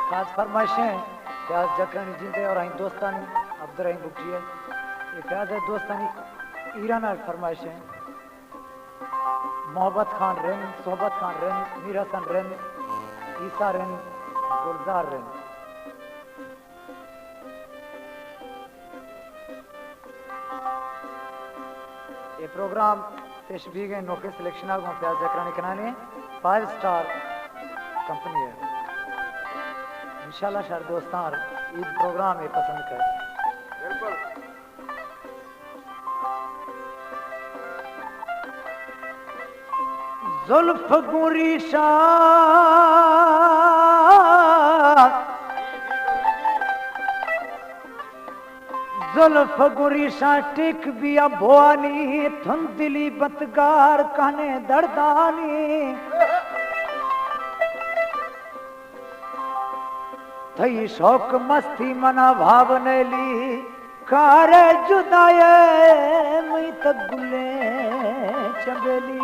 खास फरमाइशें प्याज जकरानी जिंदे और दोस्तानी अब्दुर्रहीम बुकटी है। ये प्याज है दोस्तानी ईरान फरमाइशें मोहब्बत खान रेन, सोहबत खान रेन, मीर हसन रेन, ईसा रेन, गुलजार रेन। ये प्रोग्राम तशबीह के नौके सिलेक्शन आगो प्याज जकरानी कनाने 5 स्टार कंपनी है। इंशाल्लाह शर दोस्तान ईद प्रोग्राम ये पसंद कर। बिल्कुल जुल्फ गुरी जुल्फ गुरीशा टिक बिया भोआनी धुंधली बतगार कहने दर्दानी थई शौक मस्ती मना भावनेली कारे जुदाए मई तक गुले चंबेली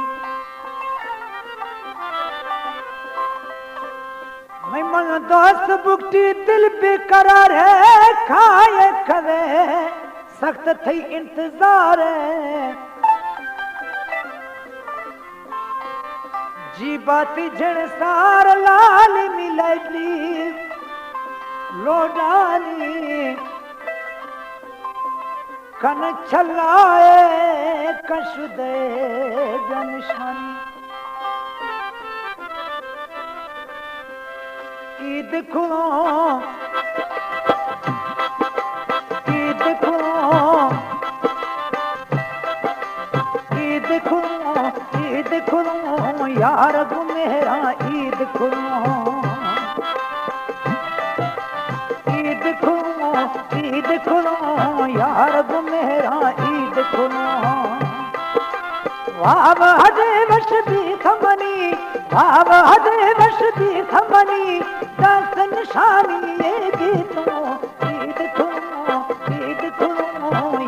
मैं मन दोस्त बुकटी दिल बेकरार है खाए खवे सख्त थी इंतजार है जी बाती झण सार लाल मिलैली लोडानी कन छलाए कशुदे जनशानी ईद खुलो ईद खुलो ईद खुलो ईद खुलो यार गु मेरा ईद खुलो ईद खुलो ईद खुलो यार गु मेरा ईद खुलो वाव हदे वश दी थमनी वाव हदे वश दी थमनी दस निशानी ये गीतों ईद खुलो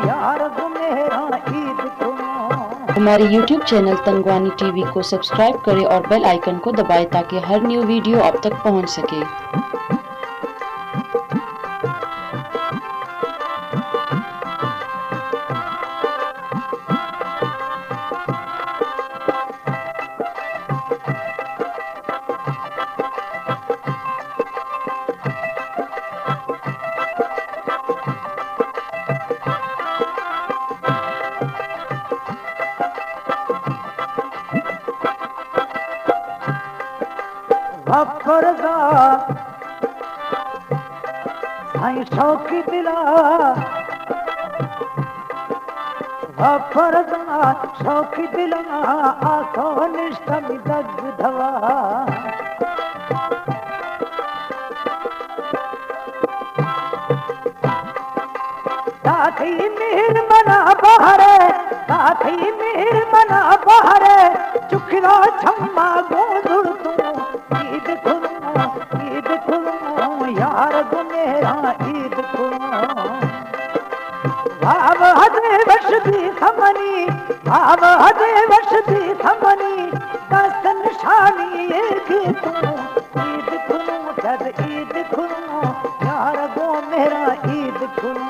यार गु मेरा ईद खुलो। हमारे YouTube चैनल तंगवानी टीवी को सब्सक्राइब करें और बेल आइकन को दबाएं ताकि हर न्यू वीडियो आप तक पहुंच सके। फरदा साईं शौकी दिला फरदा शौकी दिला आखो निष्ठा दग धवा साथी मेहर मना बहरे साथी मेहर मना बहरे चुकरा छम्मा गोंधुर तू ईद खुलो यार गु मेरा ईद खुलो भाव हदे वश दी थमनी भाव हदे वश दी थमनी दस निशानी ये गीतों ईद खुलो जद ईद खुलो यार गु मेरा ईद खुलो।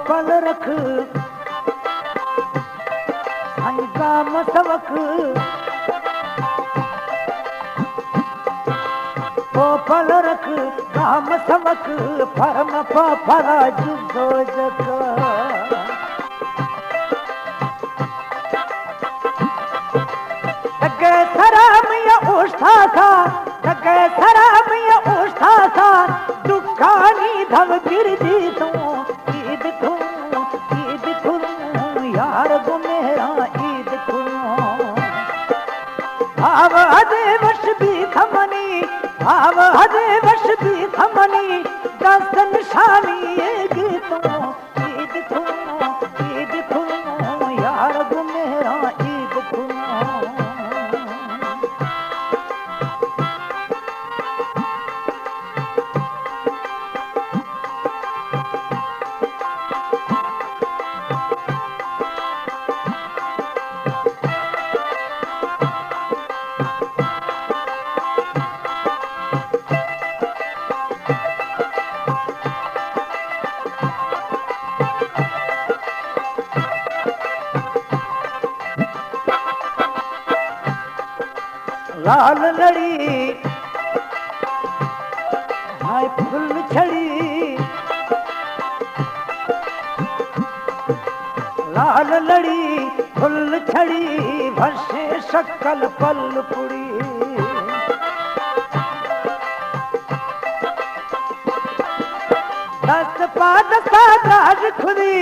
पल रख साईं काम सबक पल रख काम सबक फरम फरा जुदो जक जगे सराम या उष्ठा था जगे सराम या उष्ठा था दुखानी धव गिर दी तू ईद खुलो यार गु मेरा ईद खुलो। भाव हजे वश भी थमनी भाव हजे वश भी थमनी दस्त निशानी ये गीतों ईद खुनो यार गुमेरा ईद खुनो लाल लड़ी हाय फुल छड़ी लाल लड़ी फुल छड़ी भसे शक्ल पल पुड़ी दस पाद सादार खुदी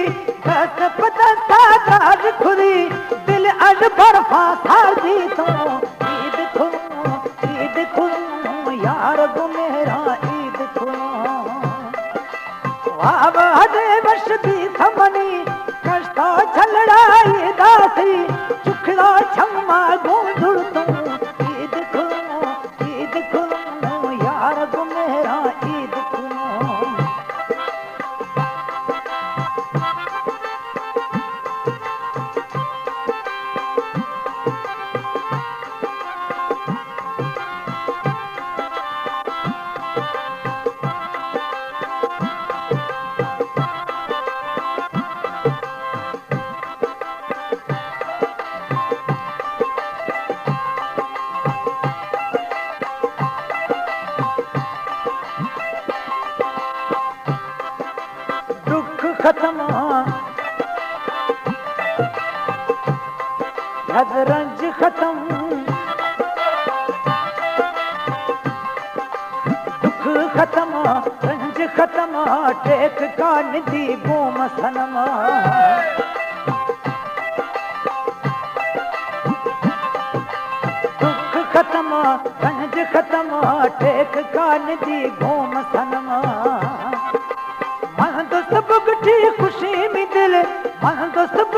दस पद सादार खुदी दिल अज बर्फा था दी तो ईद खुनो यार गुमेरा ईद खुनो वाव हजे वश भी थमनी कष्टा छलड़ाई दासी चुखड़ा छम्मा गोंधुड़ तो ईद खुनो यार गुमेरा ईद खुनो खत्म रंज खत्म दुख खत्म रंज खत्म टेक का निधि बोम सनम दुख खत्म रंज खत्म टेक का निधि बोम सनम मन तो सब गुठी खुशी में दिल मन तो सब